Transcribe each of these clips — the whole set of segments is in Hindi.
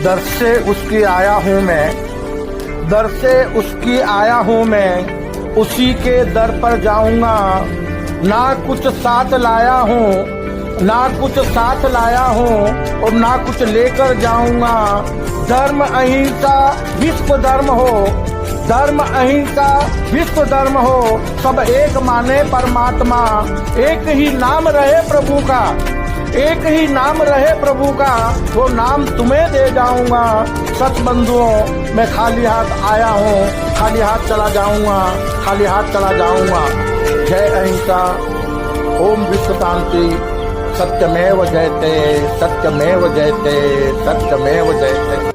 दर से उसकी आया हूँ मैं, दर से उसकी आया हूँ मैं, उसी के दर पर जाऊंगा। ना कुछ साथ लाया हूँ, ना कुछ साथ लाया हूँ और ना कुछ लेकर जाऊंगा। धर्म अहिंसा विश्व धर्म हो, धर्म अहिंसा विश्व धर्म हो, सब एक माने परमात्मा। एक ही नाम रहे प्रभु का, एक ही नाम रहे प्रभु का, वो नाम तुम्हें दे जाऊंगा। सच बंधुओं, मैं खाली हाथ आया हूँ, खाली हाथ चला जाऊंगा, खाली हाथ चला जाऊंगा। जय अहिंसा, ओम विश्व शांति, सत्यमेव जयते, सत्यमेव जयते, सत्यमेव जयते।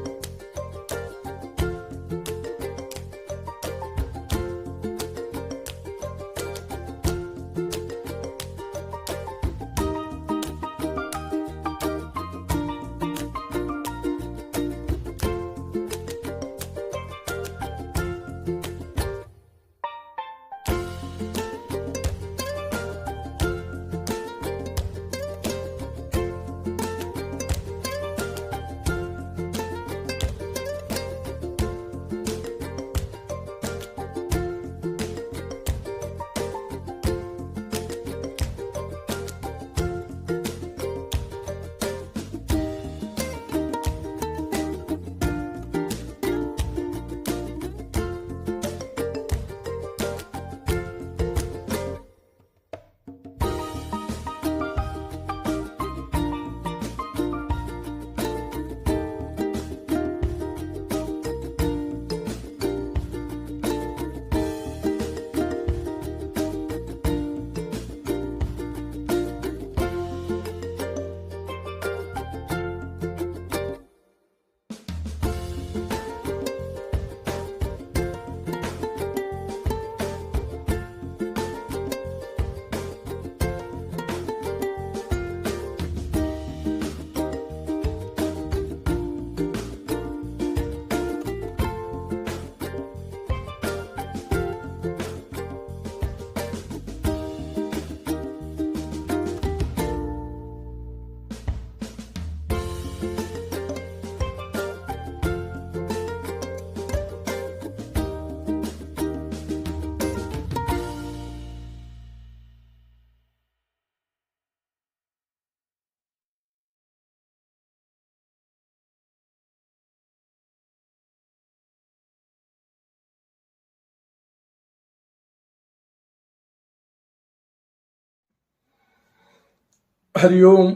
हरिओम।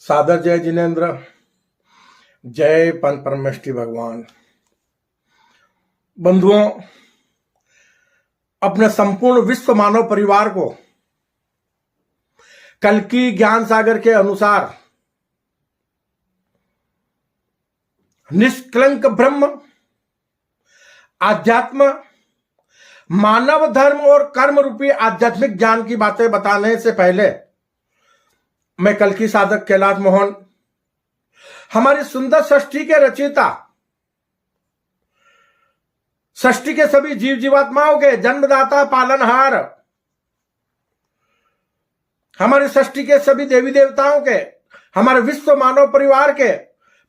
सादर जय जिनेन्द्र, जय पंच परमेष्टि भगवान। बंधुओं, अपने संपूर्ण विश्व मानव परिवार को कल्कि ज्ञान सागर के अनुसार निष्कलंक ब्रह्म, आध्यात्म, मानव धर्म और कर्म रूपी आध्यात्मिक ज्ञान की बातें बताने से पहले मैं कल्कि साधक कैलाश मोहन, हमारी सुंदर सृष्टि के रचयिता, सृष्टि के सभी जीव जीवात्माओं के जन्मदाता पालनहार, हमारी सृष्टि के सभी देवी देवताओं के, हमारे विश्व मानव परिवार के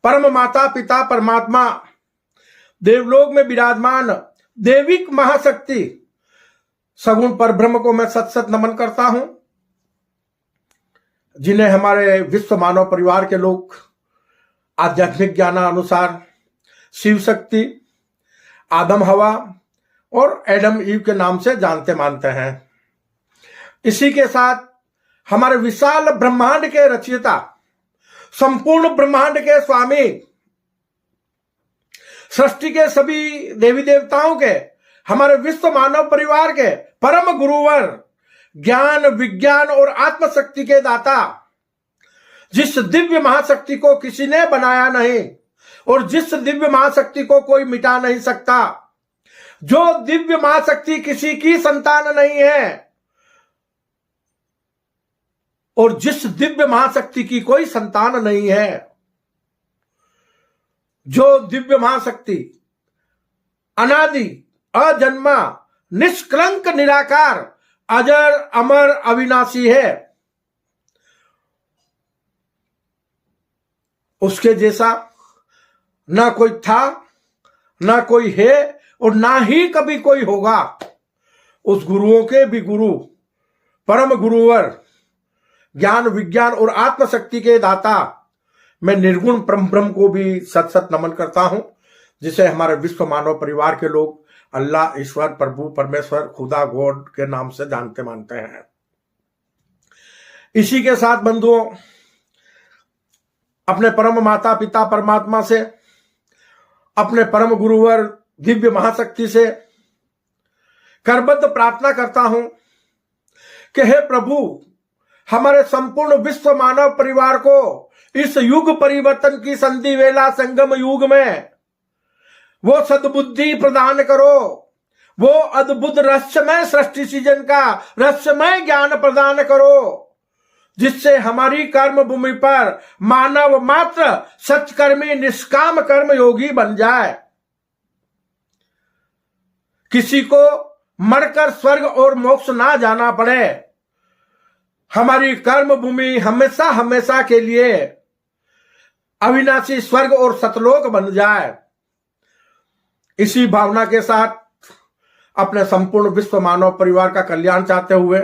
परम माता पिता परमात्मा, देवलोक में विराजमान देविक महाशक्ति सगुण परब्रह्म को मैं सत सत नमन करता हूं, जिन्हें हमारे विश्व मानव परिवार के लोग आध्यात्मिक ज्ञानानुसार शिव शक्ति, आदम हवा और एडम ईव के नाम से जानते मानते हैं। इसी के साथ हमारे विशाल ब्रह्मांड के रचयिता, संपूर्ण ब्रह्मांड के स्वामी, सृष्टि के सभी देवी देवताओं के, हमारे विश्व मानव परिवार के परम गुरुवर, ज्ञान विज्ञान और आत्मशक्ति के दाता, जिस दिव्य महाशक्ति को किसी ने बनाया नहीं और जिस दिव्य महाशक्ति को कोई मिटा नहीं सकता, जो दिव्य महाशक्ति किसी की संतान नहीं है और जिस दिव्य महाशक्ति की कोई संतान नहीं है, जो दिव्य महाशक्ति अनादि अजन्मा निष्कलंक निराकार अजर अमर अविनाशी है, उसके जैसा ना कोई था, ना कोई है और ना ही कभी कोई होगा। उस गुरुओं के भी गुरु, परम गुरुवर, ज्ञान विज्ञान और आत्मशक्ति के दाता, मैं निर्गुण परम ब्रह्म को भी सत सत नमन करता हूं, जिसे हमारे विश्व मानव परिवार के लोग अल्लाह, ईश्वर, प्रभु, परमेश्वर, खुदा, गॉड के नाम से जानते मानते हैं। इसी के साथ बंधुओं, अपने परम माता पिता परमात्मा से, अपने परम गुरुवर दिव्य महाशक्ति से करबद्ध प्रार्थना करता हूं कि हे प्रभु, हमारे संपूर्ण विश्व मानव परिवार को इस युग परिवर्तन की संधि वेला संगम युग में वो सद्बुद्धि प्रदान करो, वो अद्भुत रहस्यमय सृष्टि सृजन का रहस्यमय ज्ञान प्रदान करो, जिससे हमारी कर्म भूमि पर मानव मात्र सत्कर्मी निष्काम कर्म योगी बन जाए, किसी को मरकर स्वर्ग और मोक्ष ना जाना पड़े, हमारी कर्म भूमि हमेशा हमेशा के लिए अविनाशी स्वर्ग और सतलोक बन जाए। इसी भावना के साथ अपने संपूर्ण विश्व मानव परिवार का कल्याण चाहते हुए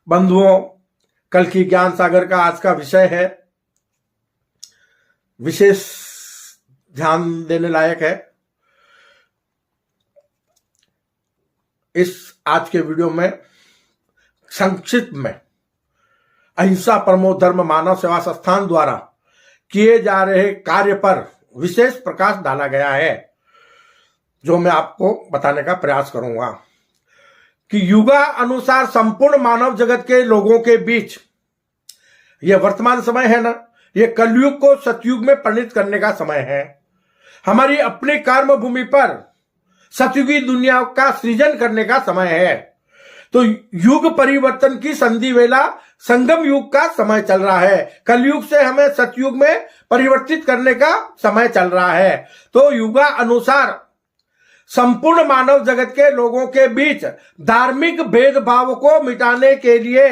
बंधुओं, कल की ज्ञान सागर का आज का विषय है, विशेष ध्यान देने लायक है। इस आज के वीडियो में संक्षिप्त में अहिंसा परमो धर्म मानव सेवा संस्थान द्वारा किए जा रहे कार्य पर विशेष प्रकाश डाला गया है, जो मैं आपको बताने का प्रयास करूंगा कि युगा अनुसार संपूर्ण मानव जगत के लोगों के बीच, यह वर्तमान समय है ना, यह कलयुग को सतयुग में परिणित करने का समय है। हमारी अपनी कर्म भूमि पर सतयुगी दुनिया का सृजन करने का समय है। तो युग परिवर्तन की संधि वेला संगम युग का समय चल रहा है। कलयुग से हमें सतयुग में परिवर्तित करने का समय चल रहा है। तो युगा अनुसार संपूर्ण मानव जगत के लोगों के बीच धार्मिक भेदभाव को मिटाने के लिए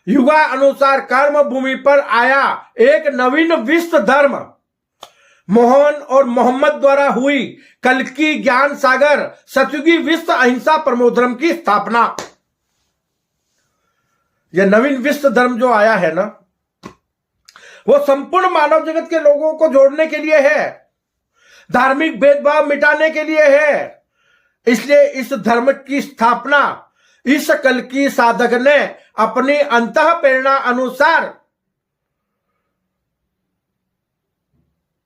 युगा अनुसार कर्म भूमि पर आया एक नवीन विश्व धर्म, मोहन और मोहम्मद द्वारा हुई कल की ज्ञान सागर सतयुगी विश्व अहिंसा परमो धर्म की स्थापना। यह नवीन विश्व धर्म जो आया है ना, वो संपूर्ण मानव जगत के लोगों को जोड़ने के लिए है, धार्मिक भेदभाव मिटाने के लिए है। इसलिए इस धर्म की स्थापना इस कल की साधक ने अपनी अंतः प्रेरणा अनुसार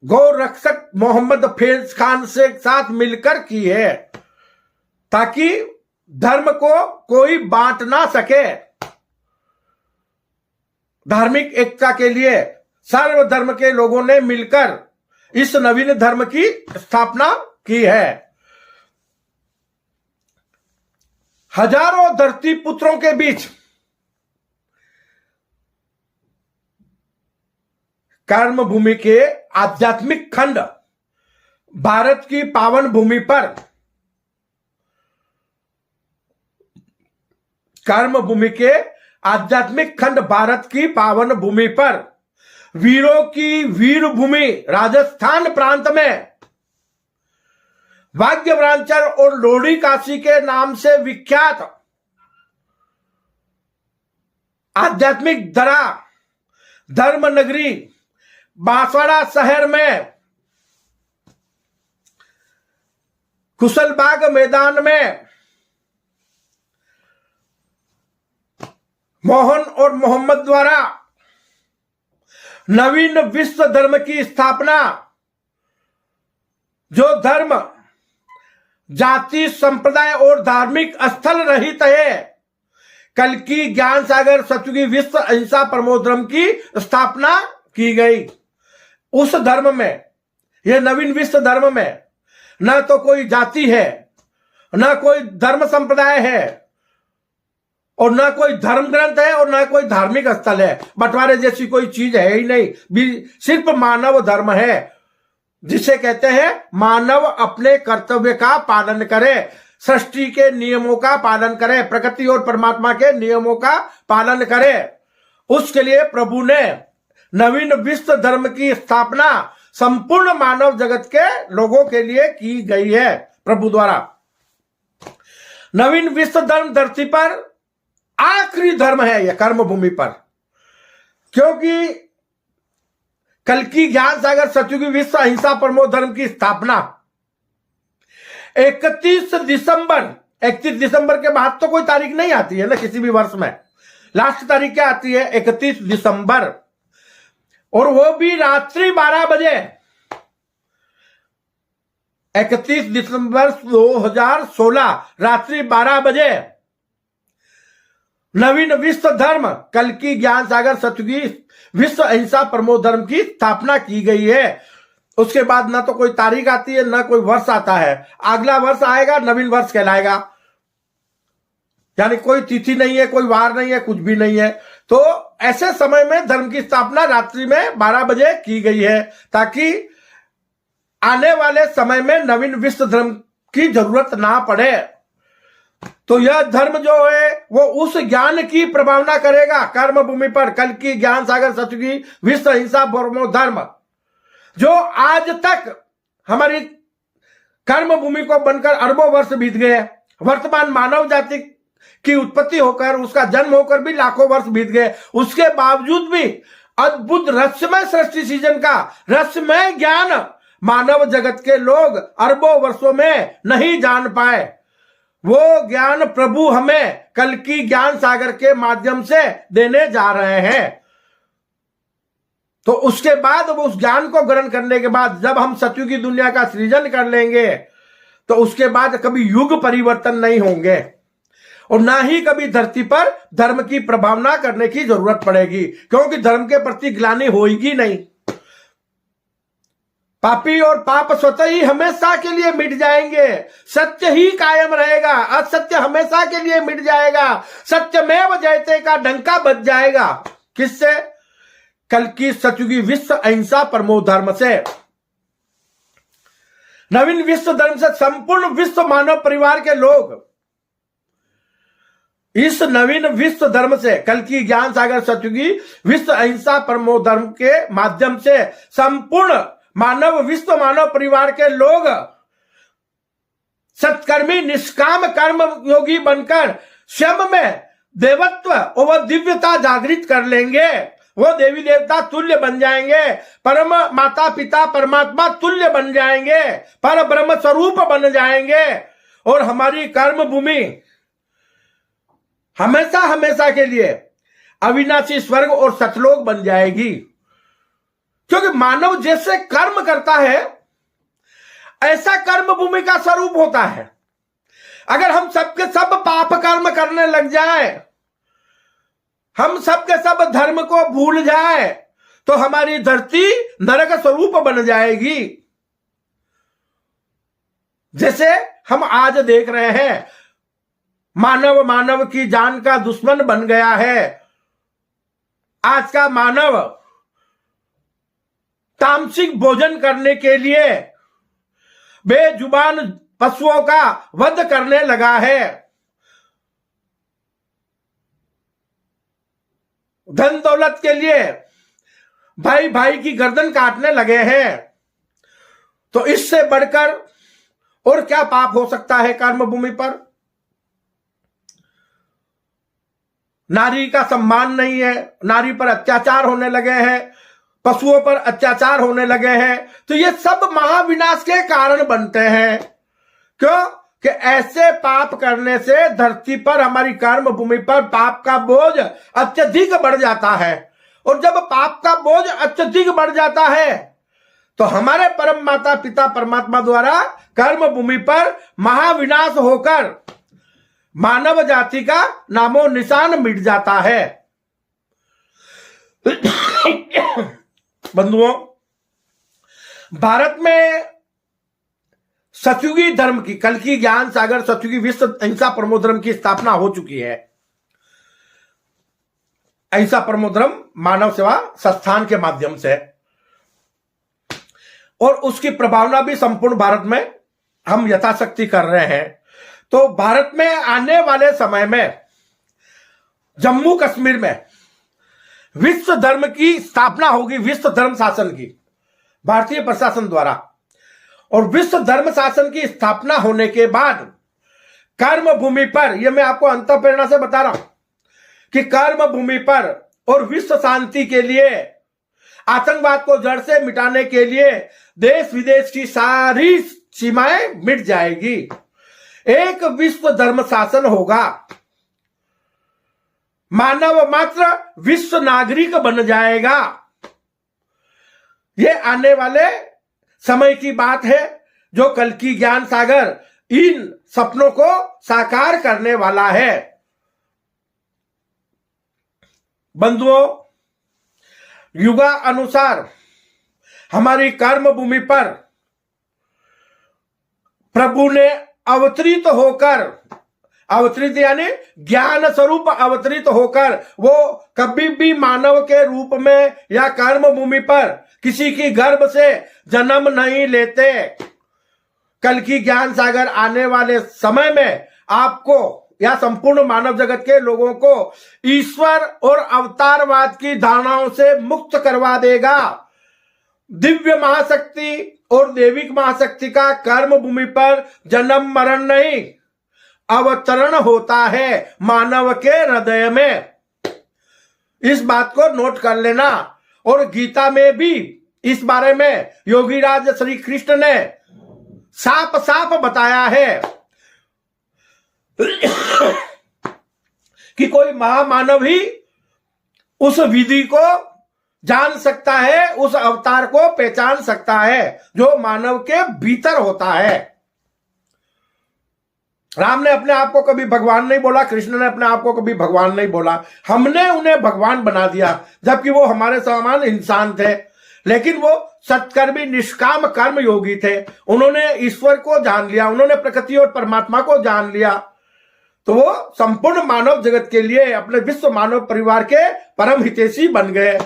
गौ रक्षक मोहम्मद फैज खान से साथ मिलकर की है, ताकि धर्म को कोई बांट ना सके। धार्मिक एकता के लिए सर्वधर्म के लोगों ने मिलकर इस नवीन धर्म की स्थापना की है। हजारों धरती पुत्रों के बीच कर्म भूमि के आध्यात्मिक खंड भारत की पावन भूमि पर, कर्म भूमि के आध्यात्मिक खंड भारत की पावन भूमि पर वीरों की वीर भूमि राजस्थान प्रांत में वाग्यवरांचल और लोहड़ी काशी के नाम से विख्यात आध्यात्मिक धरा धर्म नगरी बांसवाड़ा शहर में कुशलबाग मैदान में मोहन और मोहम्मद द्वारा नवीन विश्व धर्म की स्थापना, जो धर्म जाति संप्रदाय और धार्मिक स्थल रहित है, कल की ज्ञान सागर सतयुगी विश्व अहिंसा परमो धर्म की स्थापना की गई। उस धर्म में, यह नवीन विश्व धर्म में न तो कोई जाति है, न कोई धर्म संप्रदाय है, और न कोई धर्म ग्रंथ है, और न कोई धार्मिक स्थल है। बंटवारे जैसी कोई चीज है ही नहीं, सिर्फ मानव धर्म है, जिसे कहते हैं मानव अपने कर्तव्य का पालन करे, सृष्टि के नियमों का पालन करे, प्रकृति और परमात्मा के नियमों का पालन करे। उसके लिए प्रभु ने नवीन विश्व धर्म की स्थापना संपूर्ण मानव जगत के लोगों के लिए की गई है प्रभु द्वारा। नवीन विश्व धर्म धरती पर आखिरी धर्म है यह कर्म भूमि पर, क्योंकि कल्कि ज्ञान सागर सतयुगी विश्व अहिंसा परमो धर्म की स्थापना 31 दिसंबर के बाद तो कोई तारीख नहीं आती है ना किसी भी वर्ष में। लास्ट तारीख क्या आती है? 31 दिसंबर, और वो भी रात्रि 12 बजे। 31 दिसंबर 2016 रात्रि 12 बजे नवीन विश्व धर्म कल्कि ज्ञान सागर सतयुगी विश्व अहिंसा परमो धर्म की स्थापना की गई है। उसके बाद ना तो कोई तारीख आती है ना कोई वर्ष आता है। अगला वर्ष आएगा नवीन वर्ष कहलाएगा, यानी कोई तिथि नहीं है, कोई वार नहीं है, कुछ भी नहीं है। तो ऐसे समय में धर्म की स्थापना रात्रि में 12 बजे की गई है, ताकि आने वाले समय में नवीन विश्व धर्म की जरूरत ना पड़े। तो यह धर्म जो है वो उस ज्ञान की प्रभावना करेगा कर्म भूमि पर, कल्कि ज्ञान सागर सतयुगी विश्व अहिंसा परमो धर्म, जो आज तक हमारी कर्म भूमि को बनकर अरबों वर्ष बीत गए। वर्तमान मानव जाति की उत्पत्ति होकर, उसका जन्म होकर भी लाखों वर्ष बीत गए। उसके बावजूद भी अद्भुत रहस्यमय सृष्टि सीजन का रहस्यमय ज्ञान मानव जगत के लोग अरबों वर्षों में नहीं जान पाए। वो ज्ञान प्रभु हमें कल्कि ज्ञान सागर के माध्यम से देने जा रहे हैं। तो उसके बाद वो उस ज्ञान को ग्रहण करने के बाद जब हम सतयुगी दुनिया का सृजन कर लेंगे, तो उसके बाद कभी युग परिवर्तन नहीं होंगे और ना ही कभी धरती पर धर्म की प्रभावना करने की जरूरत पड़ेगी, क्योंकि धर्म के प्रति ग्लानि होगी नहीं। पापी और पाप स्वतः ही हमेशा के लिए मिट जाएंगे, सत्य ही कायम रहेगा, असत्य हमेशा के लिए मिट जाएगा। सत्यमेव जयते का डंका बज जाएगा। किससे? कल्कि सतयुगी विश्व अहिंसा परमो धर्म से। नवीन विश्व धर्म से संपूर्ण विश्व मानव परिवार के लोग इस नवीन विश्व धर्म से कल्कि ज्ञान सागर सतयुगी विश्व अहिंसा परमो धर्म के माध्यम से संपूर्ण मानव विश्व मानव परिवार के लोग सत्कर्मी निष्काम कर्म योगी बनकर स्वयं में देवत्व और दिव्यता जागृत कर लेंगे। वो देवी देवता तुल्य बन जाएंगे, परम माता पिता परमात्मा तुल्य बन जाएंगे, पर ब्रह्म स्वरूप बन जाएंगे, और हमारी कर्म भूमि हमेशा हमेशा के लिए अविनाशी स्वर्ग और सतलोक बन जाएगी। क्योंकि मानव जैसे कर्म करता है ऐसा कर्म भूमि का स्वरूप होता है। अगर हम सबके सब पाप कर्म करने लग जाए, हम सबके सब धर्म को भूल जाए, तो हमारी धरती नरक स्वरूप बन जाएगी। जैसे हम आज देख रहे हैं, मानव मानव की जान का दुश्मन बन गया है। आज का मानव तामसिक भोजन करने के लिए बेजुबान पशुओं का वध करने लगा है। धन दौलत के लिए भाई भाई की गर्दन काटने लगे हैं। तो इससे बढ़कर और क्या पाप हो सकता है कर्म भूमि पर? नारी का सम्मान नहीं है, नारी पर अत्याचार होने लगे हैं, पशुओं पर अत्याचार होने लगे हैं। तो ये सब महाविनाश के कारण बनते हैं। क्यों? कि ऐसे पाप करने से धरती पर हमारी कर्म भूमि पर पाप का बोझ अत्यधिक बढ़ जाता है, और जब पाप का बोझ अत्यधिक बढ़ जाता है तो हमारे परम माता पिता परमात्मा द्वारा कर्म भूमि पर महाविनाश होकर मानव जाति का नामो निशान मिट जाता है। बंधुओं, भारत में सतयुगी धर्म की कल्कि ज्ञान सागर सतयुगी विश्व अहिंसा परमो धर्म की स्थापना हो चुकी है। अहिंसा परमो धर्म मानव सेवा संस्थान के माध्यम से, और उसकी प्रभावना भी संपूर्ण भारत में हम यथाशक्ति कर रहे हैं। तो भारत में आने वाले समय में जम्मू कश्मीर में विश्व धर्म की स्थापना होगी, विश्व धर्म शासन की। भारतीय प्रशासन द्वारा। और विश्व धर्म शासन की स्थापना होने के बाद कर्म भूमि पर, यह मैं आपको अंतःप्रेरणा से बता रहा हूं कि कर्म भूमि पर और विश्व शांति के लिए, आतंकवाद को जड़ से मिटाने के लिए देश विदेश की सारी सीमाएं मिट जाएगी। एक विश्व धर्म शासन होगा, मानव मात्र विश्व नागरिक बन जाएगा। ये आने वाले समय की बात है, जो कल्कि ज्ञान सागर इन सपनों को साकार करने वाला है। बंधुओं, युगा अनुसार हमारी कर्म भूमि पर प्रभु ने अवतरित होकर, अवतरित यानी ज्ञान स्वरूप अवतरित होकर, वो कभी भी मानव के रूप में या कर्म भूमि पर किसी की गर्भ से जन्म नहीं लेते। कल्कि ज्ञान सागर आने वाले समय में आपको या संपूर्ण मानव जगत के लोगों को ईश्वर और अवतारवाद की धारणाओं से मुक्त करवा देगा। दिव्य महाशक्ति और देविक महाशक्ति का कर्म भूमि पर जन्म मरण नहीं, अवतरण होता है मानव के हृदय में। इस बात को नोट कर लेना। और गीता में भी इस बारे में योगीराज श्री कृष्ण ने साफ साफ बताया है कि कोई महामानव ही उस विधि को जान सकता है, उस अवतार को पहचान सकता है जो मानव के भीतर होता है। राम ने अपने आप को कभी भगवान नहीं बोला, कृष्ण ने अपने आप को कभी भगवान नहीं बोला। हमने उन्हें भगवान बना दिया, जबकि वो हमारे समान इंसान थे। लेकिन वो सत्कर्मी निष्काम कर्म योगी थे। उन्होंने ईश्वर को जान लिया, उन्होंने प्रकृति और परमात्मा को जान लिया। तो वो संपूर्ण मानव जगत के लिए अपने विश्व मानव परिवार के परम हितैषी बन गए।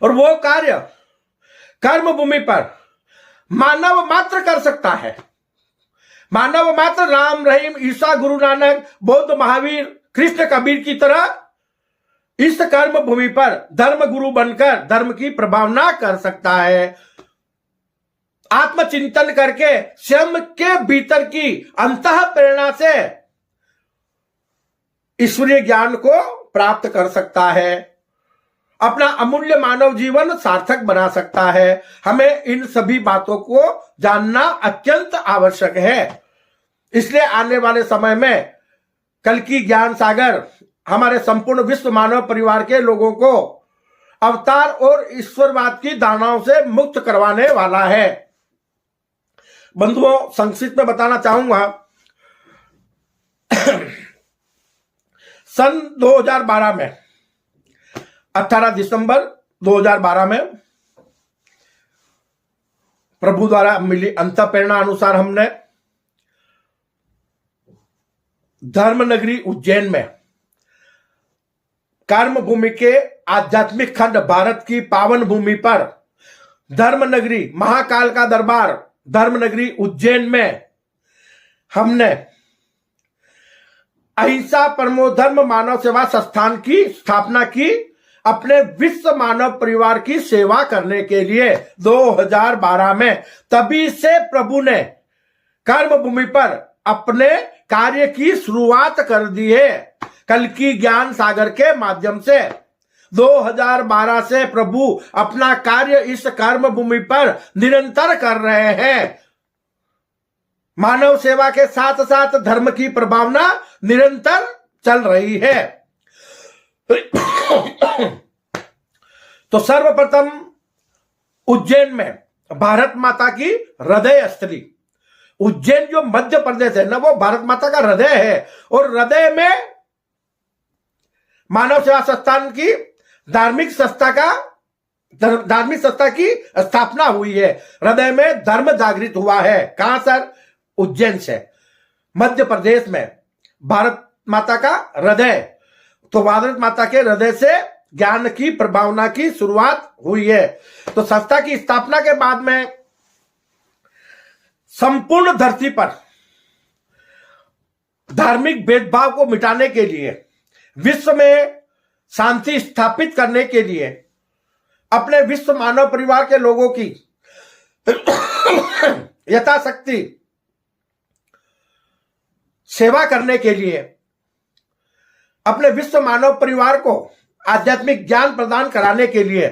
और वो कार्य कर्म भूमि पर मानव मात्र कर सकता है। मानव मात्र राम, रहीम, ईसा, गुरु नानक, बौद्ध, महावीर, कृष्ण, कबीर की तरह इस कर्म भूमि पर धर्म गुरु बनकर धर्म की प्रभावना कर सकता है। आत्मचिंतन करके स्वयं के भीतर की अंतः प्रेरणा से ईश्वरीय ज्ञान को प्राप्त कर सकता है, अपना अमूल्य मानव जीवन सार्थक बना सकता है। हमें इन सभी बातों को जानना अत्यंत आवश्यक है। इसलिए आने वाले समय में कल्कि ज्ञान सागर हमारे संपूर्ण विश्व मानव परिवार के लोगों को अवतार और ईश्वरवाद की धारणाओं से मुक्त करवाने वाला है। बंधुओं, संक्षिप्त में बताना चाहूंगा, सन 2012 में 18 दिसंबर 2012 में प्रभु द्वारा मिली अंतःप्रेरणा अनुसार हमने धर्म नगरी उज्जैन में कर्म भूमि के आध्यात्मिक खंड भारत की पावन भूमि पर धर्म नगरी महाकाल का दरबार धर्म नगरी उज्जैन में हमने अहिंसा परमो धर्म मानव सेवा संस्थान की स्थापना की, अपने विश्व मानव परिवार की सेवा करने के लिए 2012 में। तभी से प्रभु ने कर्म भूमि पर अपने कार्य की शुरुआत कर दी है, कल्कि ज्ञान सागर के माध्यम से। 2012 से प्रभु अपना कार्य इस कर्म भूमि पर निरंतर कर रहे हैं। मानव सेवा के साथ साथ धर्म की प्रभावना निरंतर चल रही है। तो सर्वप्रथम उज्जैन में भारत माता की हृदय स्थली, उज्जैन जो मध्य प्रदेश है ना, वो भारत माता का हृदय है। और हृदय में मानव सेवा संस्थान की धार्मिक संस्था की स्थापना हुई है। हृदय में धर्म जागृत हुआ है। कहां सर? उज्जैन से, मध्य प्रदेश में भारत माता का हृदय। तो भारत माता के हृदय से ज्ञान की प्रभावना की शुरुआत हुई है। तो संस्था की स्थापना के बाद में संपूर्ण धरती पर धार्मिक भेदभाव को मिटाने के लिए, विश्व में शांति स्थापित करने के लिए अपने विश्व मानव परिवार के लोगों की यथाशक्ति सेवा करने के लिए, अपने विश्व मानव परिवार को आध्यात्मिक ज्ञान प्रदान कराने के लिए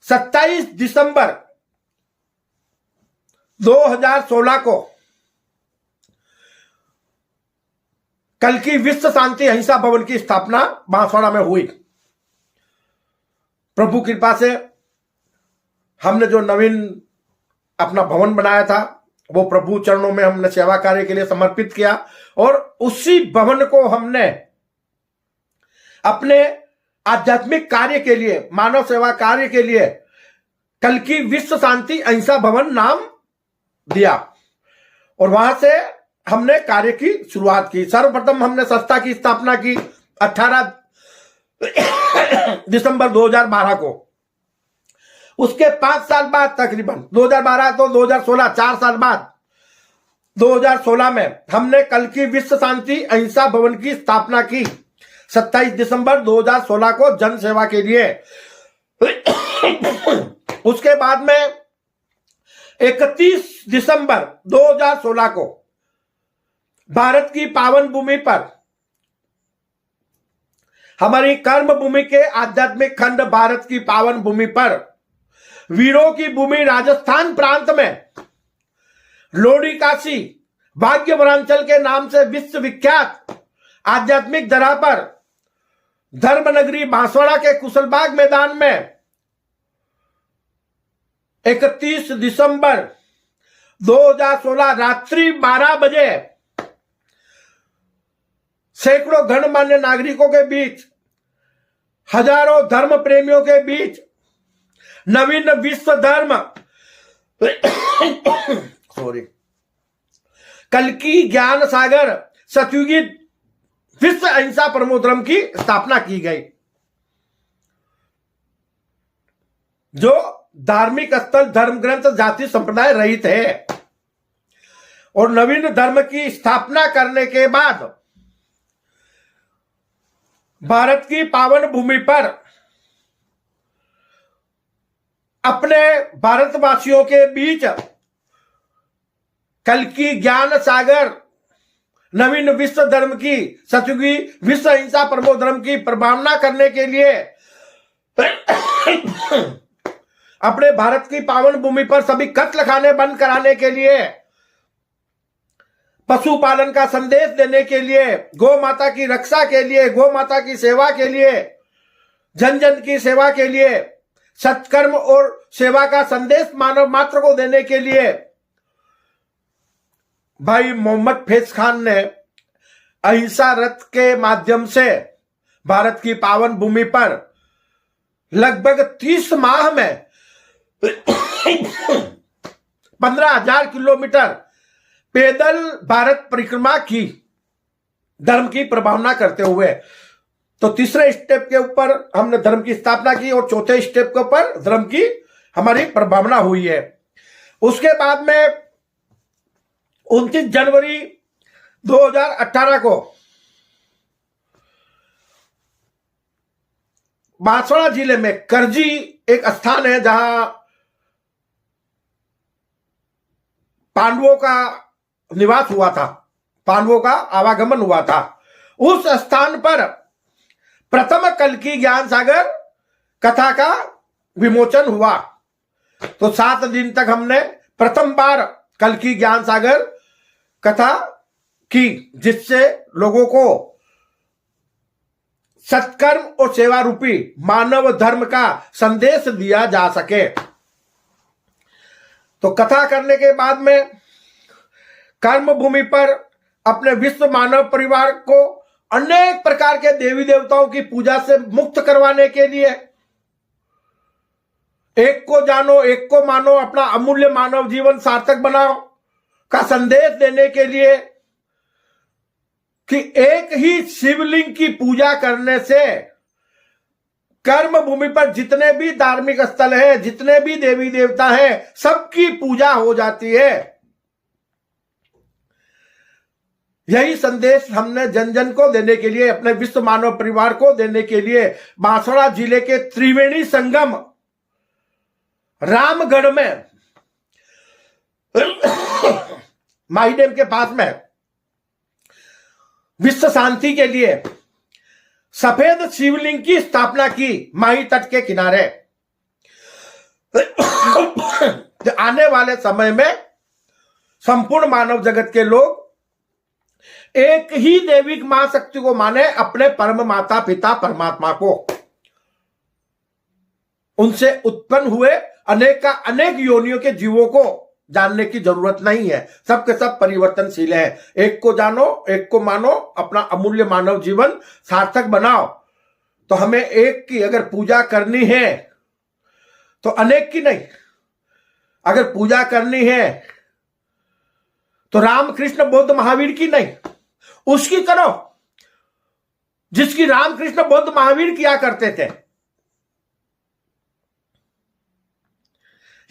27 दिसंबर 2016 को कल की विश्व शांति अहिंसा भवन की स्थापना बांसवाड़ा में हुई। प्रभु कृपा से हमने जो नवीन अपना भवन बनाया था वो प्रभु चरणों में हमने सेवा कार्य के लिए समर्पित किया, और उसी भवन को हमने अपने आध्यात्मिक कार्य के लिए, मानव सेवा कार्य के लिए कल की विश्व शांति अहिंसा भवन नाम दिया, और वहां से हमने कार्य की शुरुआत की। सर्वप्रथम हमने संस्था की स्थापना की 18 दिसंबर 2012 को। उसके 5 साल बाद, तकरीबन 2012 तो 2016, 4 साल बाद 2016 में हमने कल की विश्व शांति अहिंसा भवन की स्थापना की 27 दिसंबर 2016 को जन सेवा के लिए। उसके बाद में 31 दिसंबर 2016 को भारत की पावन भूमि पर, हमारी कर्म भूमि के आध्यात्मिक खंड भारत की पावन भूमि पर, वीरों की भूमि राजस्थान प्रांत में लोडी काशी भाग्यवरांचल के नाम से विश्व विख्यात आध्यात्मिक धरा पर धर्मनगरी बांसवाड़ा के कुशलबाग मैदान में 31 दिसंबर 2016 रात्रि 12 बजे सैकड़ों गणमान्य नागरिकों के बीच, हजारों धर्म प्रेमियों के बीच नवीन विश्व धर्म कल्कि ज्ञान सागर सतयुगी विश्व अहिंसा परमो धर्म की स्थापना की गई, जो धार्मिक स्थल, धर्म ग्रंथ, जाति संप्रदाय रहित है। और नवीन धर्म की स्थापना करने के बाद भारत की पावन भूमि पर अपने भारतवासियों के बीच कल्कि ज्ञान सागर नवीन विश्व धर्म की, सतयुगी विश्व अहिंसा परमो धर्म की प्रभावना करने के लिए अपने भारत की पावन भूमि पर सभी कत्ल खाने बंद कराने के लिए, पशुपालन का संदेश देने के लिए, गौ माता की रक्षा के लिए, गौ माता की सेवा के लिए, जन जन की सेवा के लिए, सत्कर्म और सेवा का संदेश मानव मात्र को देने के लिए भाई मोहम्मद फैज खान ने अहिंसा रथ के माध्यम से भारत की पावन भूमि पर लगभग 30 माह में 15,000 किलोमीटर पैदल भारत परिक्रमा की, धर्म की प्रभावना करते हुए। तो तीसरे स्टेप के ऊपर हमने धर्म की स्थापना की और चौथे स्टेप के ऊपर धर्म की हमारी प्रभावना हुई है। उसके बाद में 29 जनवरी 2018 को बांसवाड़ा जिले में करजी एक स्थान है जहां पांडवों का निवास हुआ था, पांडवों का आवागमन हुआ था। उस स्थान पर प्रथम कल्कि ज्ञान सागर कथा का विमोचन हुआ। तो 7 दिन तक हमने प्रथम बार कल्कि ज्ञान सागर कथा की, जिससे लोगों को सत्कर्म और सेवा रूपी मानव धर्म का संदेश दिया जा सके। तो कथा करने के बाद में कर्म भूमि पर अपने विश्व मानव परिवार को अनेक प्रकार के देवी देवताओं की पूजा से मुक्त करवाने के लिए, एक को जानो एक को मानो, अपना अमूल्य मानव जीवन सार्थक बनाओ का संदेश देने के लिए कि एक ही शिवलिंग की पूजा करने से कर्म भूमि पर जितने भी धार्मिक स्थल हैं, जितने भी देवी देवता हैं, सबकी पूजा हो जाती है। यही संदेश हमने जन जन को देने के लिए, अपने विश्व मानव परिवार को देने के लिए बांसवाड़ा जिले के त्रिवेणी संगम रामगढ़ में माही डैम के पास में विश्व शांति के लिए सफेद शिवलिंग की स्थापना की माही तट के किनारे। आने वाले समय में संपूर्ण मानव जगत के लोग एक ही देवी महाशक्ति को माने, अपने परम माता पिता परमात्मा को। उनसे उत्पन्न हुए अनेक का अनेक योनियों के जीवों को जानने की जरूरत नहीं है। सबके सब परिवर्तनशील है। एक को जानो, एक को मानो, अपना अमूल्य मानव जीवन सार्थक बनाओ। तो हमें एक की अगर पूजा करनी है तो अनेक की नहीं, अगर पूजा करनी है तो राम कृष्ण बुद्ध महावीर की नहीं, उसकी करो जिसकी राम कृष्ण बुद्ध महावीर किया करते थे।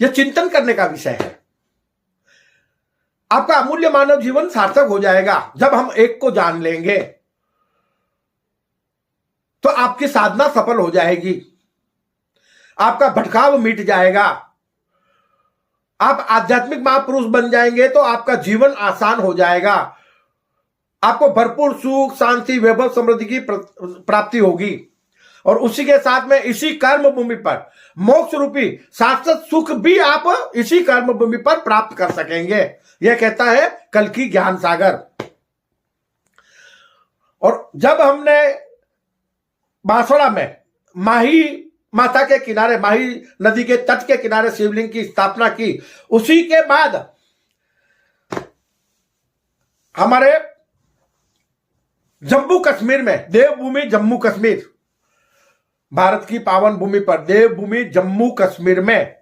यह चिंतन करने का विषय है। आपका अमूल्य मानव जीवन सार्थक हो जाएगा जब हम एक को जान लेंगे, तो आपकी साधना सफल हो जाएगी, आपका भटकाव मिट जाएगा, आप आध्यात्मिक महापुरुष बन जाएंगे, तो आपका जीवन आसान हो जाएगा, आपको भरपूर सुख शांति वैभव समृद्धि की प्राप्ति होगी। और उसी के साथ में इसी कर्म भूमि पर मोक्ष रूपी शाश्वत सुख भी आप इसी कर्म भूमि पर प्राप्त कर सकेंगे। यह कहता है कल्कि ज्ञान सागर। और जब हमने बांसवाड़ा में माही माता के किनारे, माही नदी के तट के किनारे शिवलिंग की स्थापना की, उसी के बाद हमारे जम्मू कश्मीर में, देवभूमि जम्मू कश्मीर, भारत की पावन भूमि पर देवभूमि जम्मू कश्मीर में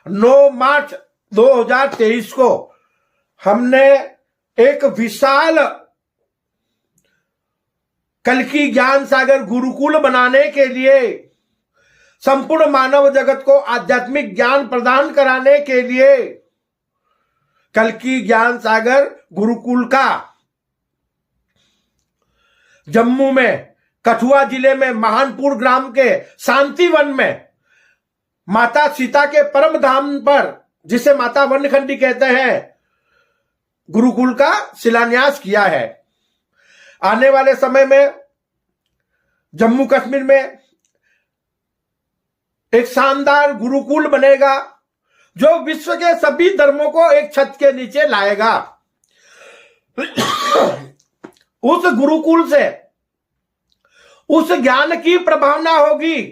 9 मार्च 2023 को हमने एक विशाल कल्कि ज्ञान सागर गुरुकुल बनाने के लिए, संपूर्ण मानव जगत को आध्यात्मिक ज्ञान प्रदान कराने के लिए कल्कि ज्ञान सागर गुरुकुल का जम्मू में, कठुआ जिले में महानपुर ग्राम के शांतिवन में माता सीता के परम धाम पर, जिसे माता वनखंडी कहते हैं, गुरुकुल का शिलान्यास किया है। आने वाले समय में जम्मू कश्मीर में एक शानदार गुरुकुल बनेगा जो विश्व के सभी धर्मों को एक छत के नीचे लाएगा। उस गुरुकुल से उस ज्ञान की प्रभावना होगी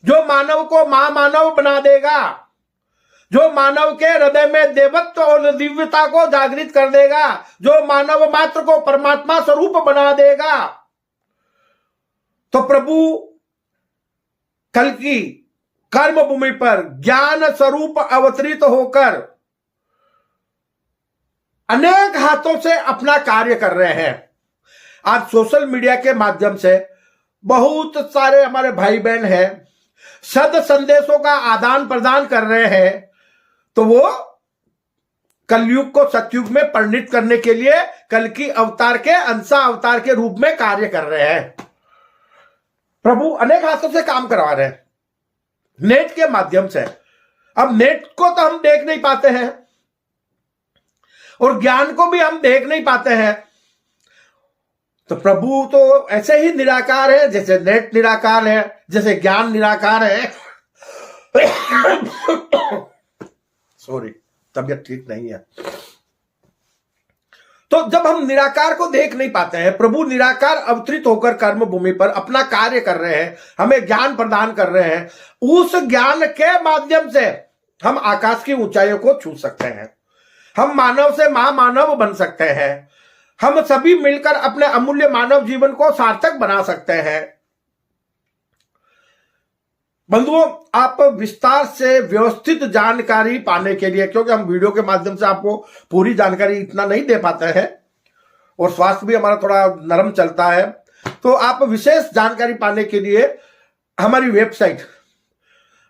जो मानव को महामानव बना देगा, जो मानव के हृदय में देवत्व और दिव्यता को जागृत कर देगा, जो मानव मात्र को परमात्मा स्वरूप बना देगा। तो प्रभु कल्कि कर्म भूमि पर ज्ञान स्वरूप अवतरित होकर अनेक हाथों से अपना कार्य कर रहे हैं। आज सोशल मीडिया के माध्यम से बहुत सारे हमारे भाई बहन हैं, सद संदेशों का आदान प्रदान कर रहे हैं। तो वो कलयुग को सतयुग में परिणित करने के लिए कल्कि अवतार के अंशा अवतार के रूप में कार्य कर रहे हैं। प्रभु अनेक हाथों से काम करवा रहे हैं, नेट के माध्यम से। अब नेट को तो हम देख नहीं पाते हैं और ज्ञान को भी हम देख नहीं पाते हैं। तो प्रभु तो ऐसे ही निराकार है जैसे नेट निराकार है, जैसे ज्ञान निराकार है। सॉरी, तबीयत ठीक नहीं है। तो जब हम निराकार को देख नहीं पाते हैं, प्रभु निराकार अवतरित होकर कर्म भूमि पर अपना कार्य कर रहे हैं, हमें ज्ञान प्रदान कर रहे हैं। उस ज्ञान के माध्यम से हम आकाश की ऊंचाइयों को छू सकते हैं, हम मानव से महामानव बन सकते हैं, हम सभी मिलकर अपने अमूल्य मानव जीवन को सार्थक बना सकते हैं। बंधुओं, आप विस्तार से व्यवस्थित जानकारी पाने के लिए, क्योंकि हम वीडियो के माध्यम से आपको पूरी जानकारी इतना नहीं दे पाते हैं और स्वास्थ्य भी हमारा थोड़ा नरम चलता है, तो आप विशेष जानकारी पाने के लिए हमारी वेबसाइट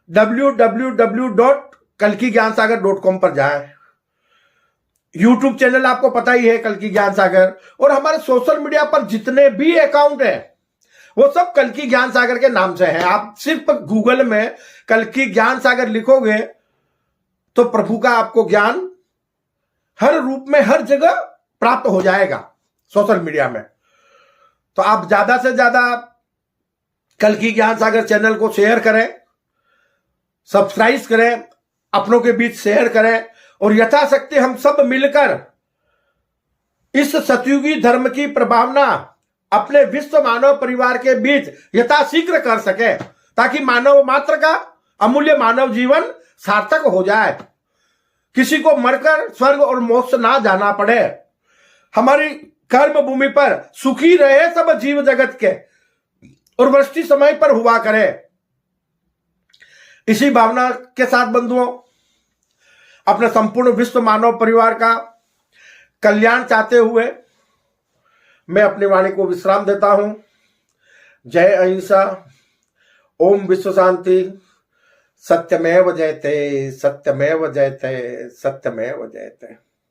www.kalkigyansagar.com पर जाएं। यूट्यूब चैनल आपको पता ही है कल्कि ज्ञान सागर, और हमारे सोशल मीडिया पर जितने भी अकाउंट है वो सब कल्कि ज्ञान सागर के नाम से है। आप सिर्फ गूगल में कल्कि ज्ञान सागर लिखोगे तो प्रभु का आपको ज्ञान हर रूप में हर जगह प्राप्त हो जाएगा सोशल मीडिया में। तो आप ज्यादा से ज्यादा कल्कि ज्ञान सागर चैनल को शेयर करें, सब्सक्राइब करें, अपनों के बीच शेयर करें, और यथाशक्ति हम सब मिलकर इस सतयुगी धर्म की प्रभावना अपने विश्व मानव परिवार के बीच यथाशीघ्र कर सके, ताकि मानव मात्र का अमूल्य मानव जीवन सार्थक हो जाए, किसी को मरकर स्वर्ग और मोक्ष ना जाना पड़े, हमारी कर्म भूमि पर सुखी रहे सब जीव जगत के, और वृष्टि समय पर हुआ करे। इसी भावना के साथ बंधुओं, अपने संपूर्ण विश्व मानव परिवार का कल्याण चाहते हुए मैं अपनी वाणी को विश्राम देता हूं। जय अहिंसा, ओम विश्व शांति, सत्यमेव जयते, सत्यमेव जयते, सत्यमेव जयते।